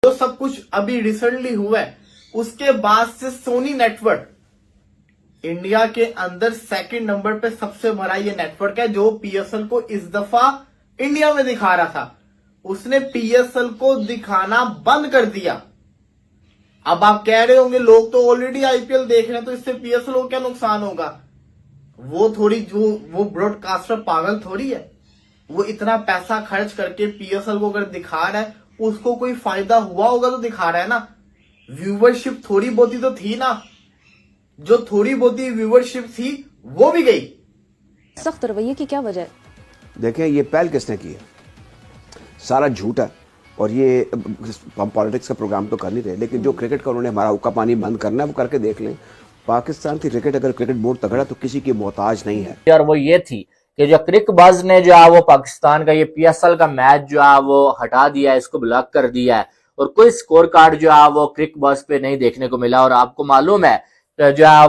जो सब कुछ अभी रिसेंटली हुआ है, उसके बाद से सोनी नेटवर्क इंडिया के अंदर सेकंड नंबर पे सबसे बड़ा ये नेटवर्क है जो पीएसएल को इस दफा इंडिया में दिखा रहा था। उसने पीएसएल को दिखाना बंद कर दिया। अब आप कह रहे होंगे लोग तो ऑलरेडी आईपीएल देख रहे हैं, तो इससे पीएसएल को क्या नुकसान होगा? वो ब्रॉडकास्टर पागल थोड़ी है। वो इतना पैसा खर्च करके पीएसएल को अगर दिखा रहा है, उसको कोई फायदा हुआ होगा तो दिखा रहा है ना। व्यूवरशिप थोड़ी बहुती तो थी ना, जो थोड़ी बहुती व्यूवरशिप थी वो भी गई। सख्त रवैये की क्या वजह है? देखें, ये पहल किसने की है? सारा झूठ है। और ये हम पॉलिटिक्स का प्रोग्राम तो कर नहीं रहे, लेकिन जो क्रिकेट का उन्होंने हमारा हुक्का पानी बंद करना है वो करके देख लें। पाकिस्तान की क्रिकेट, अगर क्रिकेट बोर्ड तगड़ा तो किसी की मोहताज नहीं है। और वो ये थी कि जो क्रिकबज़ ने जो है वो पाकिस्तान का ये पीएसएल का मैच जो है वो हटा दिया है, इसको ब्लॉक कर दिया है, और कोई स्कोर कार्ड जो है वो क्रिकबज़ पे नहीं देखने को मिला। और आपको मालूम है जो है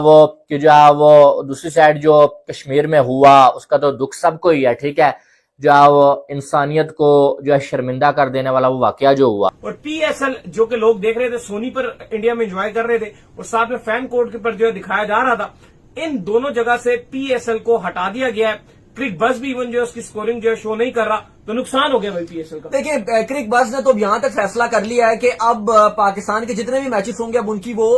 वो दूसरी साइड जो कश्मीर में हुआ उसका तो दुख सबको ही है, ठीक है। जो है वो इंसानियत को जो है शर्मिंदा कर देने वाला वो वाकया जो हुआ। और पीएसएल जो कि लोग देख रहे थे सोनी पर इंडिया में एंजॉय कर रहे थे, और साथ में फैन कोर्ट के पर जो है दिखाया जा रहा था, इन दोनों जगह से पीएसएल को हटा दिया गया है। क्रिकबज़ भी इवन जो है उसकी स्कोरिंग जो है शो नहीं कर रहा, तो नुकसान हो गया भाई पीएसएल का। देखिए, क्रिकबज़ ने तो यहां तक फैसला कर लिया है कि अब पाकिस्तान के जितने भी मैचेस होंगे अब उनकी वो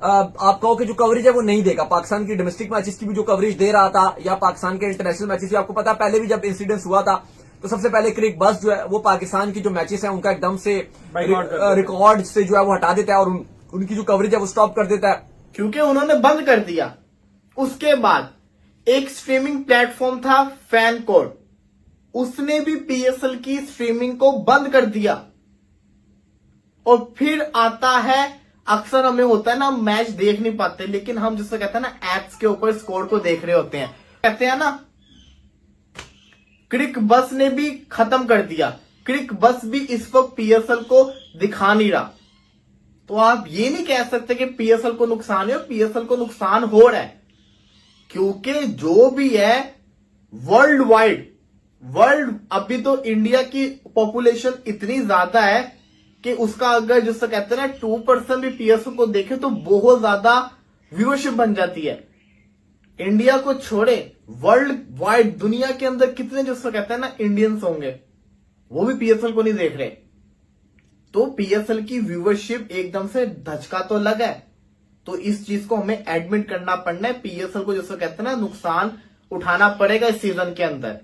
आप कहो कि जो कवरेज है वो नहीं देगा। पाकिस्तान की डोमेस्टिक मैचेस की भी जो कवरेज दे रहा था, या पाकिस्तान के इंटरनेशनल मैचेस की, आपको पता है पहले भी जब इंसिडेंस हुआ था तो सबसे पहले क्रिकबज़ जो है वो पाकिस्तान की जो मैचेस है उनका एकदम से रिकॉर्ड से जो है वो हटा देता है और उनकी जो कवरेज है वो स्टॉप कर देता है, क्योंकि उन्होंने बंद कर दिया। उसके बाद एक स्ट्रीमिंग प्लेटफॉर्म था फैन कोड, उसने भी पीएसएल की स्ट्रीमिंग को बंद कर दिया। और फिर आता है, अक्सर हमें होता है ना, मैच देख नहीं पाते, लेकिन हम जिससे कहते हैं ना एप्स के ऊपर स्कोर को देख रहे होते हैं, कहते हैं ना क्रिकबज़ ने भी खत्म कर दिया। क्रिकबज़ भी इस वक्त पीएसएल को दिखा नहीं रहा। तो आप ये नहीं कह सकते कि पीएसएल को नुकसान है, और पीएसएल को नुकसान हो रहा है, क्योंकि जो भी है वर्ल्ड अभी तो इंडिया की पॉपुलेशन इतनी ज्यादा है कि उसका अगर जिससे कहते हैं ना 2% भी पीएसएल को देखे तो बहुत ज्यादा व्यूअरशिप बन जाती है। इंडिया को छोड़े वर्ल्ड वाइड दुनिया के अंदर कितने जिससे कहते हैं ना इंडियंस होंगे, वो भी पीएसएल को नहीं देख रहे। तो पीएसएल की व्यूअरशिप एकदम से धचका तो लगा है। तो इस चीज को हमें एडमिट करना पड़ना है। पीएसएल को जिसको कहते हैं ना नुकसान उठाना पड़ेगा इस सीजन के अंदर।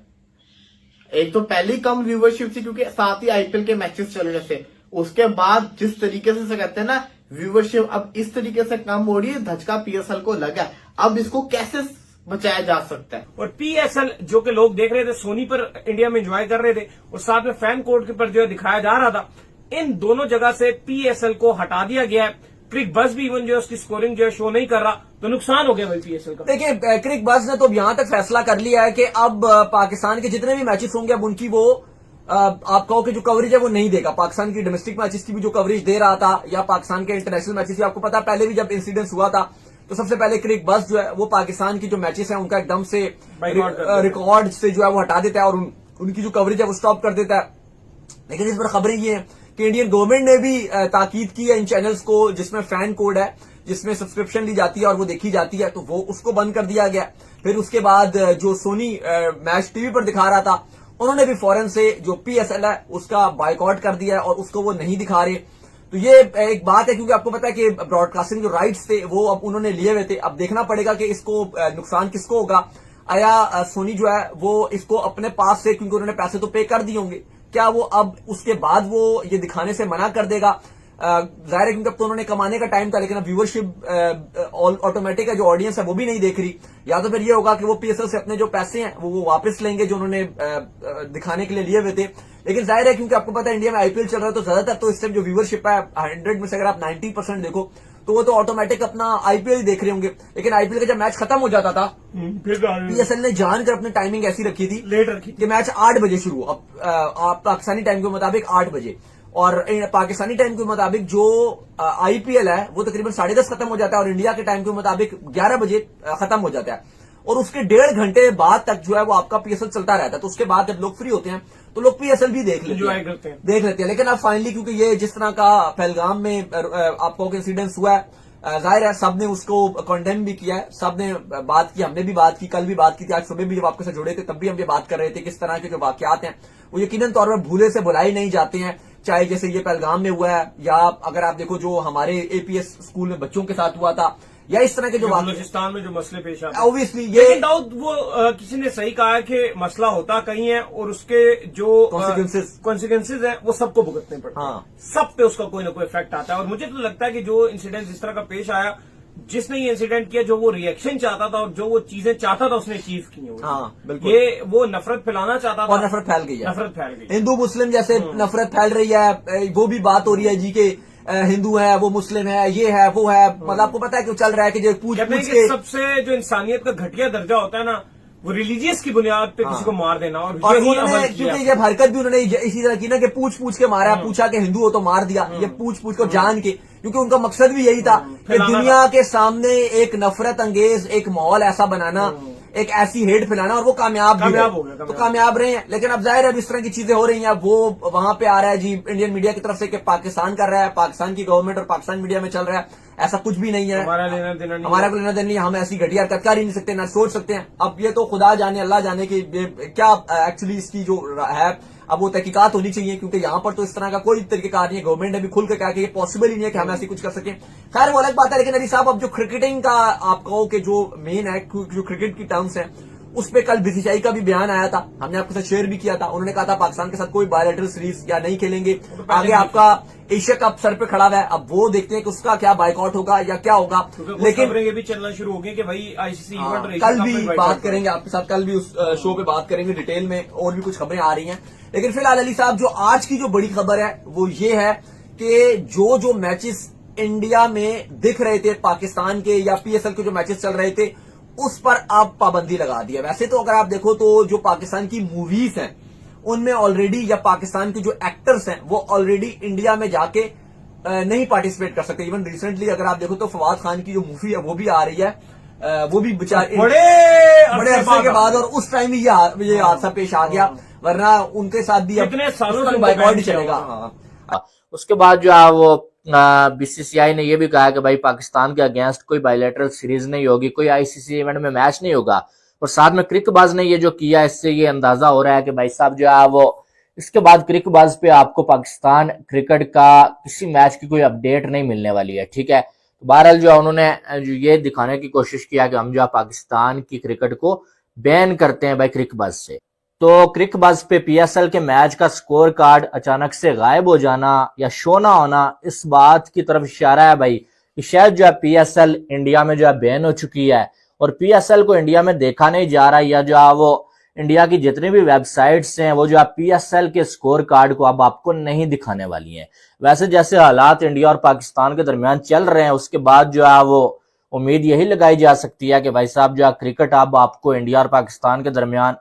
एक तो पहली कम व्यूअरशिप थी क्योंकि साथ ही आईपीएल के मैचेस चल रहे थे, उसके बाद जिस तरीके से कहते हैं ना व्यूअरशिप अब इस तरीके से कम हो रही है, धचका पीएसएल को लगा। अब इसको कैसे बचाया जा सकता है? और पीएसएल जो कि लोग देख रहे थे सोनी पर इंडिया में एंजॉय कर रहे थे, और साथ में फैन कोर्ट के पर जो है दिखाया जा रहा था, इन दोनों जगह से पीएसएल को हटा दिया गया है। क्रिकबज़ भी इवन जो है उसकी स्कोरिंग जो है शो नहीं कर रहा, तो नुकसान हो गया भाई पीएसएल का। देखिए, क्रिकबज़ ने तो यहां तक फैसला कर लिया है कि अब पाकिस्तान के जितने भी मैचेस होंगे अब उनकी वो आप कहो कि जो कवरेज है वो नहीं देगा। पाकिस्तान की डोमेस्टिक मैचेस की भी जो कवरेज दे रहा था, या पाकिस्तान के इंटरनेशनल मैचेस की, आपको पता है पहले भी जब इंसिडेंस हुआ था तो सबसे पहले क्रिकबज़ जो है वो पाकिस्तान की जो मैचेस है उनका एकदम से रिकॉर्ड से जो है वो हटा देता है और उनकी जो कवरेज है वो स्टॉप कर देता है। लेकिन इस पर खबरें ये है कि इंडियन गवर्नमेंट ने भी ताकीद की है इन चैनल्स को जिसमें फैन कोड है, जिसमें सब्सक्रिप्शन ली जाती है और वो देखी जाती है, तो वो उसको बंद कर दिया गया। फिर उसके बाद जो सोनी मैच टीवी पर दिखा रहा था, उन्होंने भी फौरन से जो पीएसएल है उसका बायकॉट कर दिया है और उसको वो नहीं दिखा रहे। तो ये एक बात है, क्योंकि आपको पता है कि ब्रॉडकास्टिंग जो राइट्स थे वो अब उन्होंने लिए हुए थे। अब देखना पड़ेगा कि इसको नुकसान किसको होगा। आया सोनी जो है वो इसको अपने पास से, क्योंकि उन्होंने पैसे तो पे कर दिए होंगे, क्या वो अब उसके बाद वो ये दिखाने से मना कर देगा? जाहिर है क्योंकि अब तो उन्होंने कमाने का टाइम था, लेकिन अब व्यूअरशिप ऑटोमेटिक है, जो ऑडियंस है वो भी नहीं देख रही। या तो फिर ये होगा कि वो पीएसएल से अपने जो पैसे हैं वो वापस लेंगे जो उन्होंने दिखाने के लिए लिए हुए थे। लेकिन जाहिर है क्योंकि आपको पता है इंडिया में आईपीएल चल रहा है, तो ज्यादातर तो इस टाइम जो व्यूअरशिप है 100 में से अगर आप 90% देखो तो वो तो ऑटोमेटिक अपना आईपीएल ही देख रहे होंगे। लेकिन आईपीएल का जब मैच खत्म हो जाता था, पीएसएल ने जानकर अपनी टाइमिंग ऐसी रखी थी लेट रखी कि मैच 8 बजे शुरू, अब पाकिस्तानी टाइम के मुताबिक 8 बजे, और पाकिस्तानी टाइम के मुताबिक जो आईपीएल है वो तकरीबन 10:30 खत्म हो जाता है, और इंडिया के टाइम के मुताबिक 11 बजे खत्म हो जाता है। और उसके 1.5 घंटे बाद तक जो है वो आपका पीएसएल चलता रहता है। तो उसके बाद जब लोग फ्री होते हैं तो लोग पीएसएल भी देख Enjoy लेते हैं। लेकिन अब फाइनली क्योंकि ये जिस तरह का पहलगाम में आपको इंसिडेंस हुआ है, जाहिर है सबने उसको कंडेम भी किया है, सबने बात की, हमने भी बात की, कल भी बात की थी, आज सुबह भी जब आपके साथ जुड़े थे तब भी हम ये बात कर रहे थे। किस तरह के जो वाकयात हैं वो यकीनन तौर पर भूले से भुलाए नहीं जाते हैं, चाहे जैसे ये पहलगाम में हुआ है या अगर आप देखो जो हमारे एपीएस स्कूल में बच्चों के साथ हुआ था, या इस तरह के जो बलूचिस्तान में जो मसले पेश आते हैं। ऑब्वियसली ये लेकिन दाऊद वो किसी ने सही कहा है कि मसला होता कहीं है और उसके जो कॉन्सिक्वेंसेज है वो सबको भुगतने पड़ते हैं। हाँ। सब पे उसका कोई ना कोई इफेक्ट आता है। और मुझे तो लगता है कि जो इंसिडेंट इस तरह का पेश आया, जिसने ये इंसिडेंट किया, जो वो रिएक्शन चाहता था और जो वो चीजें चाहता था उसने अचीव की है। हाँ, बिल्कुल। ये वो नफरत फैलाना चाहता था और नफरत फैल गई है, नफरत फैल गई। हिंदू मुस्लिम जैसे नफरत फैल रही है, वो भी बात हो रही है जी के हिंदू है वो मुस्लिम है, ये है वो है, मतलब आपको पता है कि चल रहा है कि जो पूछ कहते हैं पूछ कि के सबसे जो इंसानियत का घटिया दर्जा होता है ना, वो रिलीजियस की बुनियाद पे किसी को मार देना। और यही उन्होंने अमल किया। क्योंकि ये हरकत भी उन्होंने इसी तरह की ना कि पूछ पूछ के मारा, पूछा कि हिंदू हो तो मार दिया, ये पूछ पूछ को जान के, क्योंकि उनका मकसद भी यही था कि दुनिया के सामने एक नफरत अंगेज एक माहौल ऐसा बनाना, एक ऐसी हेट फैलाना, और वो कामयाब हो गए। तो कामयाब रहे हैं। लेकिन अब जाहिर है इस तरह की चीजें हो रही हैं, वो वहां पे आ रहा है जी इंडियन मीडिया की तरफ से कि पाकिस्तान कर रहा है, पाकिस्तान की गवर्नमेंट और पाकिस्तान मीडिया में चल रहा है। ऐसा कुछ भी नहीं है, हमारा लेना देना नहीं, हमारा कोई लेना देना नहीं, हम ऐसी घटिया हरकत कर ही नहीं सकते, ना सोच सकते हैं। अब ये तो खुदा जाने अल्लाह जाने की क्या एक्चुअली इसकी जो है अब वो तहकीकात होनी चाहिए, क्योंकि यहाँ पर तो इस तरह का कोई तरीकेकार नहीं है। गवर्नमेंट ने भी खुल कर कहा कि ये पॉसिबल ही नहीं है कि हम ऐसी कुछ कर सकें। खैर वो अलग बात है। लेकिन अली साहब अब जो क्रिकेटिंग का आप कहो कि जो मेन है, जो क्रिकेट की टर्म्स है, उस पर कल बीसीसीआई का भी बयान आया था, हमने आपके साथ शेयर भी किया था। उन्होंने कहा था पाकिस्तान के साथ कोई बायलैटरल सीरीज या नहीं खेलेंगे, आगे आपका एशिया कप सर पे खड़ा हुआ है। अब वो देखते हैं कि उसका क्या बाइकआउट होगा या क्या होगा। लेकिन ये भी चलना शुरू हो गई कि भाई आईसीसी इवेंट कल भी बात करेंगे आपके साथ, कल भी उस शो पे बात करेंगे डिटेल में, और भी कुछ खबरें आ रही हैं। लेकिन फिलहाल अली साहब जो आज की जो बड़ी खबर है वो ये है कि जो मैचेस इंडिया में दिख रहे थे पाकिस्तान के या पीएसएल के जो मैचेस चल रहे थे उस पर अब पाबंदी लगा दी है। वैसे तो अगर आप देखो तो जो पाकिस्तान की मूवीज हैं उनमें ऑलरेडी, या पाकिस्तान के जो एक्टर्स हैं वो ऑलरेडी इंडिया में जाके नहीं पार्टिसिपेट कर सकते। इवन रिसेंटली अगर आप देखो तो फवाद खान की जो मूवी है वो भी आ रही है, वो भी बेचारे बड़े अरसे के बाद, और उस टाइम ही ये हादसा पेश आ गया, वरना उनके साथ भी कितने सालों से बाइकआउट ही चलेगा। उसके बाद जो है वो बीसीसीआई ने यह भी कहा कि भाई पाकिस्तान के अगेंस्ट कोई बायलैटरल सीरीज नहीं होगी, कोई आईसीसी इवेंट में मैच नहीं होगा। और साथ में क्रिकबाज ने ये जो किया, इससे ये अंदाजा हो रहा है कि भाई साहब जो है वो इसके बाद क्रिकबाज पे आपको पाकिस्तान क्रिकेट का किसी मैच की कोई अपडेट नहीं मिलने वाली है। ठीक है, तो बहरहाल जो है उन्होंने जो ये दिखाने की कोशिश किया कि हम जो है पाकिस्तान की क्रिकेट को बैन करते हैं भाई क्रिकबाज से। तो क्रिकबाज पे पीएसएल के मैच का स्कोर कार्ड अचानक से गायब हो जाना या शो ना होना, इस बात की तरफ इशारा है भाई कि शायद जो है पीएसएल इंडिया में जो है बैन हो चुकी है और पीएसएल को इंडिया में देखा नहीं जा रहा, या जो है वो इंडिया की जितनी भी वेबसाइट्स हैं वो जो है पीएसएल के स्कोर कार्ड को अब आपको नहीं दिखाने वाली हैं। वैसे जैसे हालात इंडिया और पाकिस्तान के दरमियान चल रहे हैं, उसके बाद जो है वो उम्मीद यही लगाई जा सकती है कि भाई साहब जो है क्रिकेट अब आपको इंडिया और पाकिस्तान के दरमियान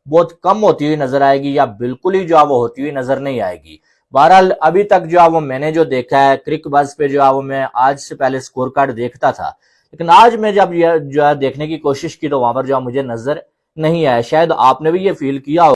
बहुत कम होती हुई नजर आएगी, या बिल्कुल ही जो है वो होती हुई नजर नहीं आएगी। बहरहाल अभी तक जो है वो मैंने जो देखा है क्रिकबाज पे जो है वो मैं आज से पहले स्कोर कार्ड देखता था, लेकिन आज मैं जब जो है देखने की कोशिश की तो वहां पर जो है मुझे नजर नहीं आया। शायद आपने भी ये फील किया हो।